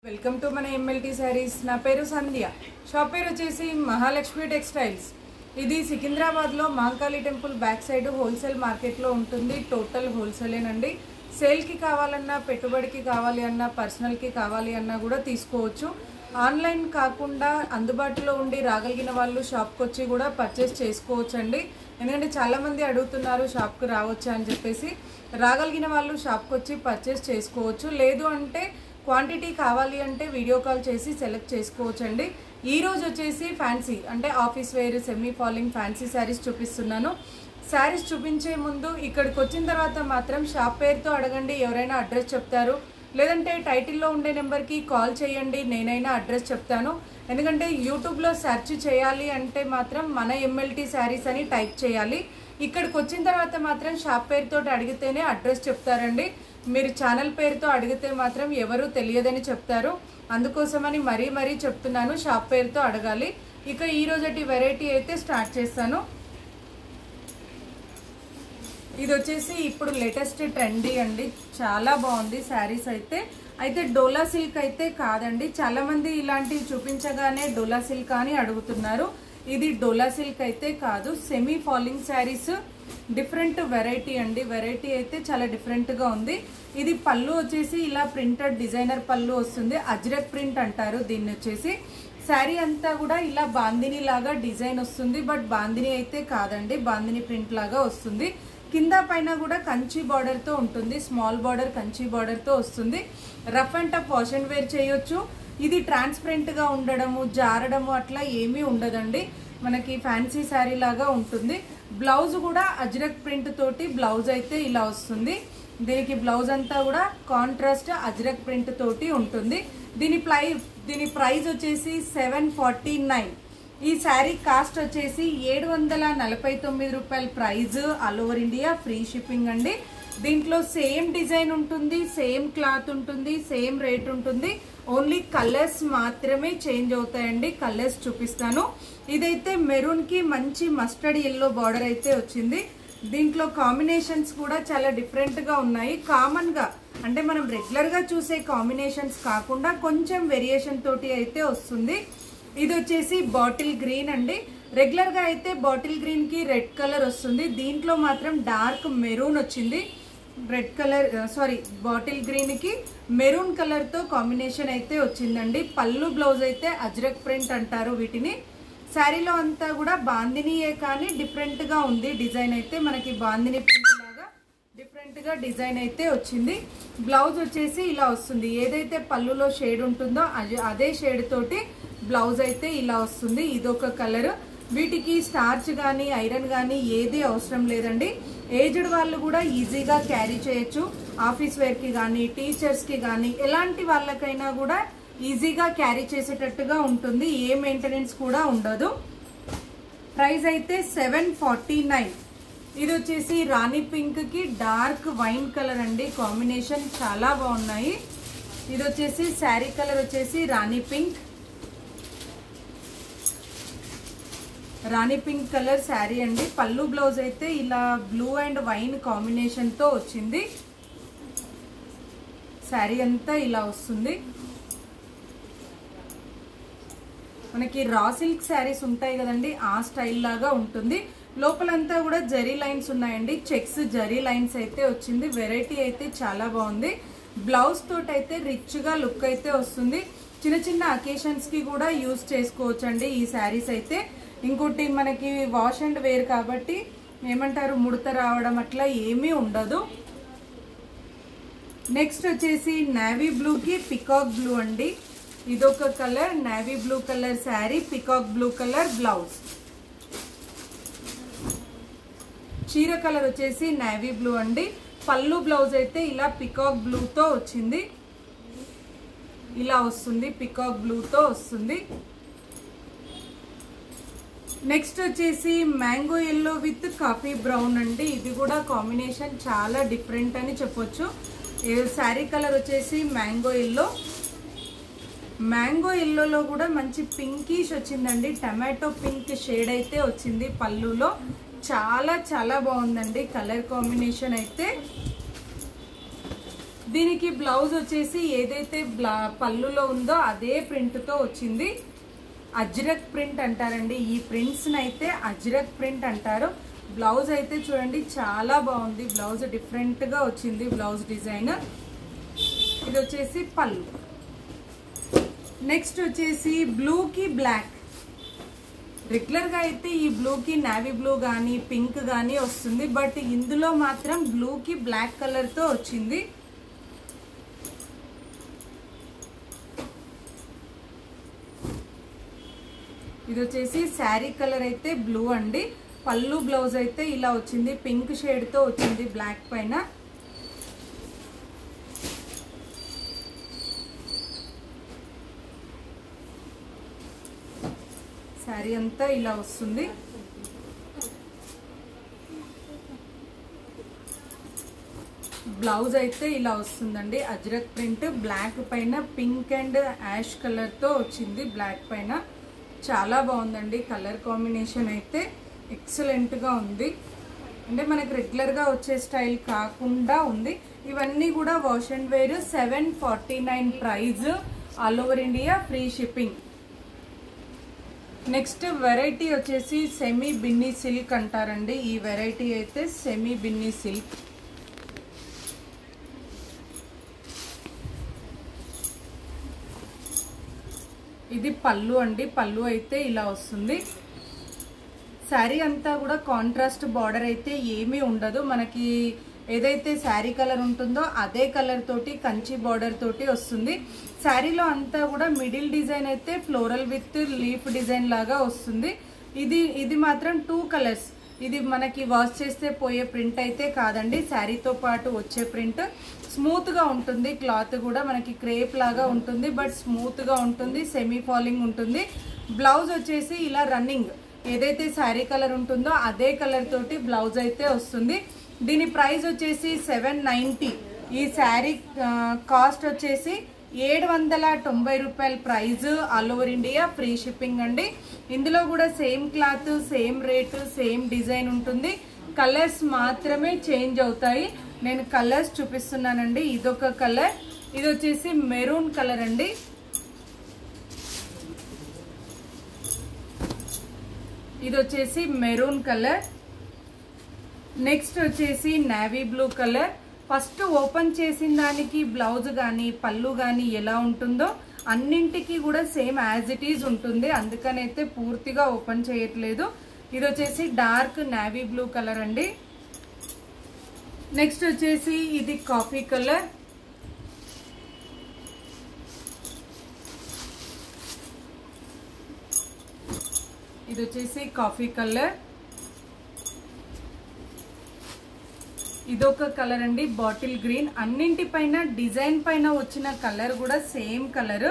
Welcome to మన MLT saris. నా పేరు సంధ్య. షాప్ పేరు వచ్చేసి మహాలక్ష్మి టెక్స్టైల్స్. ఇది సికింద్రాబాద్లో Mahankali temple back side wholesale మార్కెట్లో ఉంటుంది. టోటల్ హోల్సేలేనండి. సేల్కి కావాలన్నా, పెట్టుబడికి కావాలి అన్నా, పర్సనల్కి కావాలి అన్నా కూడా తీసుకోవచ్చు. ఆన్లైన్ కాకుండా అందుబాటులో ఉండి రాగలిగిన వాళ్ళు షాప్కి వచ్చి కూడా పర్చేస్ చేసుకోవచ్చు అండి. ఎందుకంటే చాలామంది అడుగుతున్నారు షాప్కి రావచ్చా అని చెప్పేసి. రాగలిగిన వాళ్ళు షాప్కి వచ్చి పర్చేస్ చేసుకోవచ్చు. లేదు అంటే క్వాంటిటీ కావాలి అంటే వీడియో కాల్ చేసి సెలెక్ట్ చేసుకోవచ్చు అండి. ఈరోజు వచ్చేసి ఫ్యాన్సీ అంటే office wear semi falling fancy sarees చూపిస్తున్నాను. శారీస్ చూపించే ముందు ఇక్కడికి వచ్చిన తర్వాత మాత్రం షాప్ పేరుతో అడగండి, ఎవరైనా అడ్రస్ చెప్తారు. లేదంటే టైటిల్లో ఉండే నెంబర్కి కాల్ చేయండి, నేనైనా అడ్రస్ చెప్తాను. ఎందుకంటే యూట్యూబ్లో సెర్చ్ చేయాలి అంటే మాత్రం మన ఎంఎల్టీ శారీస్ అని టైప్ చేయాలి. ఇక్కడికి వచ్చిన తర్వాత మాత్రం షాప్ పేరుతో అడిగితేనే అడ్రస్ చెప్తారండి. మీరు ఛానల్ పేరుతో అడిగితే మాత్రం ఎవరు తెలియదని చెప్తారు. అందుకోసమని మరీ చెప్తున్నాను, షాప్ పేరుతో అడగాలి. ఇక ఈరోజటి వెరైటీ అయితే స్టార్ట్ చేస్తాను. ఇది వచ్చేసి ఇప్పుడు లేటెస్ట్ ట్రెండీ అండి. చాలా బాగుంది శారీస్ అయితే డోలా సిల్క్ అయితే కాదండి. చాలా మంది ఇలాంటివి చూపించగానే డోలా సిల్క్ అని అడుగుతున్నారు. ఇది డోలా సిల్క్ అయితే కాదు, semi falling saris. Different variety అండి. వెరైటీ అయితే చాలా డిఫరెంట్ గా ఉంది. ఇది పళ్ళు వచ్చేసి ఇలా ప్రింటెడ్ డిజైనర్ పళ్ళు వస్తుంది. అజ్రక్ ప్రింట్ అంటారు దీన్ని వచ్చేసి. శారీ అంతా కూడా ఇలా బాందిని లాగా డిజైన్ వస్తుంది. బట్ బాందిని అయితే కాదండి, బాందిని ప్రింట్ లాగా వస్తుంది. కింద పైన కూడా కంచి బార్డర్ తో ఉంటుంది. స్మాల్ బార్డర్ కంచి బార్డర్ తో వస్తుంది. Rough and tough wash and wear చేయొచ్చు. ఇది ట్రాన్స్పరెంట్ గా ఉండడము, జారడము అట్లా ఏమీ ఉండదండి. మనకి ఫ్యాన్సీ శారీ లాగా ఉంటుంది. బ్లౌజ్ కూడా అజ్రక్ ప్రింట్ తోటి బ్లౌజ్ అయితే ఇలా వస్తుంది. దీనికి బ్లౌజ్ అంతా కూడా కాంట్రాస్ట్ అజ్రక్ ప్రింట్ తోటి ఉంటుంది. దీని ప్రైస్ వచ్చేసి 749. ఈ శారీ కాస్ట్ వచ్చేసి 749 రూపాయల prize. All over India free shipping అండి. దీంట్లో సేమ్ డిజైన్ ఉంటుంది, సేమ్ క్లాత్ ఉంటుంది, సేమ్ రేట్ ఉంటుంది. ఓన్లీ కలర్స్ మాత్రమే చేంజ్ అవుతాయండి. కలర్స్ చూపిస్తాను. ఇదైతే మెరూన్ కి మంచి మస్టర్డ్ ఎల్లో బార్డర్ అయితే వచ్చింది. దీంట్లో కాంబినేషన్స్ కూడా చాలా డిఫరెంట్ గా ఉన్నాయి. కామన్ గా అంటే మనం రెగ్యులర్ గా చూసే కాంబినేషన్స్ కాకుండా కొంచెం వేరియేషన్ తోటి అయితే వస్తుంది. ఇది వచ్చేసి బాటిల్ గ్రీన్ అండి. రెగ్యులర్ గా అయితే బాటిల్ గ్రీన్ కి రెడ్ కలర్ వస్తుంది. దీంట్లో మాత్రం డార్క్ మెరూన్ వచ్చింది. రెడ్ కలర్ బాటిల్ గ్రీన్ కి మెరూన్ కలర్ తో కాంబినేషన్ అయితే వచ్చిందండి. పళ్ళు బ్లౌజ్ అయితే అజ్రక్ ప్రింట్ అంటారు వీటిని. శారీలో అంతా కూడా బాందినియే కానీ డిఫరెంట్ గా ఉంది. డిజైన్ అయితే మనకి బాందిని ప్రింట్ లాగా డిఫరెంట్ గా డిజైన్ అయితే వచ్చింది. బ్లౌజ్ వచ్చేసి ఇలా వస్తుంది. ఏదైతే పళ్ళులో షేడ్ ఉంటుందో అదే షేడ్ తోటి బ్లౌజ్ అయితే ఇలా వస్తుంది. ఇదొక కలర్. వీటికి స్టార్చ్ కానీ ఐరన్ కానీ ఏది అవసరం లేదండి. ఏజ్డ్ వాళ్ళు కూడా ఈజీగా క్యారీ చేయొచ్చు. ఆఫీస్ వేర్ కి కానీ, టీచర్స్ కి కానీ, ఎలాంటి వాళ్ళకైనా కూడా ఈజీగా క్యారీ చేసేటట్టుగా ఉంటుంది. ఏ మెయింటెనెన్స్ కూడా ఉండదు. ప్రైస్ అయితే 749. ఇది వచ్చేసి రాణి పింక్ కి డార్క్ వైన్ కలర్ అండి. కాంబినేషన్ చాలా బాగున్నాయి. ఇది వచ్చేసి శారీ కలర్ వచ్చేసి రాణి పింక్ కలర్ శారీ అండి. పళ్ళు బ్లౌజ్ అయితే ఇలా బ్లూ అండ్ వైన్ కాంబినేషన్ తో వచ్చింది. శారీ అంతా ఇలా వస్తుంది. మనకి రా సిల్క్ శారీస్ ఉంటాయి కదండి, ఆ స్టైల్ లాగా ఉంటుంది. లోపలంతా కూడా జరీ లైన్స్ ఉన్నాయండి. చెక్స్ జరీ లైన్స్ అయితే వచ్చింది. వెరైటీ అయితే చాలా బాగుంది. బ్లౌజ్ తోటి అయితే రిచ్ గా లుక్ అయితే వస్తుంది. చిన్న అకేషన్స్ కి కూడా యూజ్ చేసుకోవచ్చు అండి ఈ శారీస్ అయితే. ఇంకోటి మనకి వాష్ అండ్ వేర్ కాబట్టి ఏమంటారు, ముడత రావడం అట్లా ఏమీ ఉండదు. నెక్స్ట్ వచ్చేసి నేవీ బ్లూ కి పికాక్ బ్లూ అండి. ఇదొక colour. Navy blue colour sari, peacock blue colour blouse. చీర కలర్ వచ్చేసి నేవీ బ్లూ అండి. పళ్ళు బ్లౌజ్ అయితే ఇలా పికాక్ బ్లూ తో వచ్చింది. ఇలా వస్తుంది, పికాక్ బ్లూ తో వస్తుంది. నెక్స్ట్ వచ్చేసి mango yellow with coffee brown అండి. ఇది కూడా కాంబినేషన్ చాలా డిఫరెంట్ అని చెప్పొచ్చు. శారీ కలర్ వచ్చేసి మ్యాంగో ఎల్లోలో కూడా మంచి పింకిష్ వచ్చిందండి. టమాటో పింక్ షేడ్ అయితే వచ్చింది పళ్ళులో. చాలా బాగుందండి కలర్ కాంబినేషన్ అయితే. దీనికి బ్లౌజ్ వచ్చేసి ఏదైతే పళ్ళులో ఉందో అదే ప్రింట్ తో వచ్చింది. అజ్రక్ ప్రింట్ అంటారండి ఈ ప్రింట్స్ అయితే, అజ్రక్ ప్రింట్ అంటారు. బ్లౌజ్ అయితే చూడండి చాలా బాగుంది, బ్లౌజ్ డిఫరెంట్ గా వచ్చింది బ్లౌజ్ డిజైన్. ఇది వచ్చేసి పళ్ళు. నెక్స్ట్ వచ్చేసి బ్లూ కి బ్లాక్. రెగ్యులర్ గా అయితే ఈ బ్లూ కి నావీ బ్లూ గానీ పింక్ గానీ వస్తుంది, బట్ ఇందులో మాత్రం బ్లూ కి బ్లాక్ కలర్ తో వచ్చింది. ఇది వచ్చేసి శారీ కలర్ అయితే బ్లూ అండి. పళ్ళు బ్లౌజ్ అయితే ఇలా వచ్చింది, పింక్ షేడ్ తో వచ్చింది బ్లాక్ పైన. శారీ అంతా ఇలా వస్తుంది. బ్లౌజ్ అయితే ఇలా వస్తుందండి, అజ్రక్ ప్రింట్ బ్లాక్ పైన పింక్ అండ్ యాష్ కలర్ తో వచ్చింది బ్లాక్ పైన. చాలా బాగుందండి, కలర్ కాంబినేషన్ అయితే ఎక్సలెంట్ గా ఉంది. అంటే మనకి రెగ్యులర్ గా వచ్చే స్టైల్ కాకుండా ఉంది. ఇవన్నీ కూడా wash and wear. 749 price, all over India free shipping. Next variety వచ్చేసి సెమీ బిన్నీ సిల్క్ అంటారండి. ఈ వెరైటీ అయితే సెమీ బిన్నీ సిల్క్. ఇది పళ్ళు అండి, పళ్ళు అయితే ఇలా వస్తుంది. శారీ అంతా కూడా కాంట్రాస్ట్ బార్డర్ అయితే ఏమీ ఉండదు. మనకి ఏదైతే శారీ కలర్ ఉంటుందో అదే కలర్ తోటి కంచి బార్డర్ తోటి వస్తుంది. శారీలో అంతా కూడా మిడిల్ డిజైన్ అయితే ఫ్లోరల్ విత్ లీఫ్ డిజైన్ లాగా వస్తుంది. ఇది మాత్రం 2 కలర్స్. ఇది మనకి వాష్ చేస్తే పోయే ప్రింట్ అయితే కాదండి, శారీతో పాటు వచ్చే ప్రింట్. స్మూత్ గా ఉంటుంది, క్లాత్ కూడా మనకి క్రేప్ లాగా ఉంటుంది, బట్ స్మూత్ గా ఉంటుంది, సెమీ ఫాలింగ్ ఉంటుంది. బ్లౌజ్ వచ్చేసి ఇలా రన్నింగ్ ఏదైతే శారీ కలర్ ఉంటుందో అదే కలర్ తోటి బ్లౌజ్ అయితే వస్తుంది. దీని ప్రైస్ వచ్చేసి 790. ఈ శారీ కాస్ట్ వచ్చేసి 790 రూపాయల prize, all over India free shipping అండి. ఇందులో కూడా same cloth, same rate, same design ఉంటుంది. కలర్స్ మాత్రమే చేంజ్ అవుతాయి. నేను కలర్స్ చూపిస్తున్నానండి. ఇదొక కలర్, ఇది వచ్చేసి మెరూన్ కలర్ అండి. ఇది వచ్చేసి మెరూన్ కలర్. నెక్స్ట్ వచ్చేసి navy blue colour. First open చేసిన దానికి బ్లౌజ్ కానీ పళ్ళు కానీ ఎలా ఉంటుందో అన్నింటికి కూడా సేమ్ యాజ్ ఇట్ ఈజ్ ఉంటుంది, అందుకనైతే పూర్తిగా ఓపెన్ చేయట్లేదు. ఇది వచ్చేసి డార్క్ నావీ బ్లూ కలర్ అండి. నెక్స్ట్ వచ్చేసి ఇది కాఫీ కలర్. ఇది వచ్చేసి కాఫీ కలర్. ఇదొక కలర్ అండి, బాటిల్ గ్రీన్. అన్నింటిపైన డిజైన్ పైన వచ్చిన కలర్ కూడా same colour,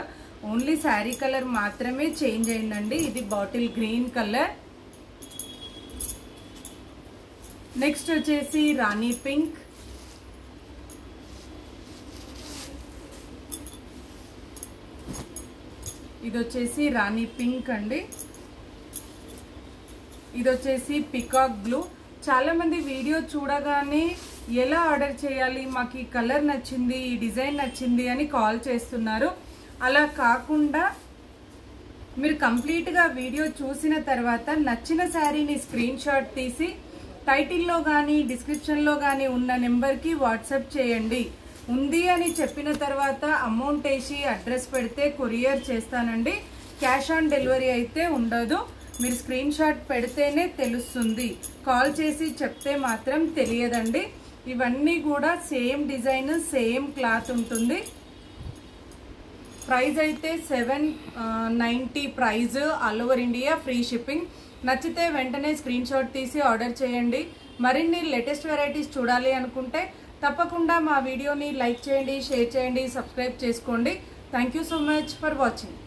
only sari colour మాత్రమే చేంజ్ అయిందండి. ఇది బాటిల్ గ్రీన్ కలర్. నెక్స్ట్ వచ్చేసి రాణి పింక్. ఇది వచ్చేసి రాణి పింక్ అండి. ఇది వచ్చేసి పికాక్ బ్లూ. చాలా మంది వీడియో చూడగానే ఎలా ఆర్డర్ చేయాలి, మాకు ఈ కలర్ నచ్చింది, ఈ డిజైన్ నచ్చింది అని కాల్ చేస్తున్నారు. అలా కాకుండా మీరు కంప్లీట్గా వీడియో చూసిన తర్వాత నచ్చిన శారీని స్క్రీన్ షాట్ తీసి టైటిల్లో కానీ డిస్క్రిప్షన్లో కానీ ఉన్న నెంబర్కి వాట్సాప్ చేయండి. ఉంది అని చెప్పిన తర్వాత అమౌంట్ వేసి అడ్రస్ పెడితే కొరియర్ చేస్తానండి. క్యాష్ ఆన్ డెలివరీ అయితే ఉండదు. మీరు స్క్రీన్ షాట్ పెడితేనే తెలుస్తుంది, కాల్ చేసి చెప్తే మాత్రం తెలియదండి. ఇవన్నీ కూడా సేమ్ డిజైన్, సేమ్ క్లాత్ ఉంటుంది. ప్రైస్ అయితే 790 prize, all over India free shipping. నచ్చితే వెంటనే స్క్రీన్ షాట్ తీసి ఆర్డర్ చేయండి. మరిన్ని లేటెస్ట్ వెరైటీస్ చూడాలి అనుకుంటే తప్పకుండా మా వీడియోని లైక్ చేయండి, షేర్ చేయండి, సబ్స్క్రైబ్ చేసుకోండి. Thank you so much for watching.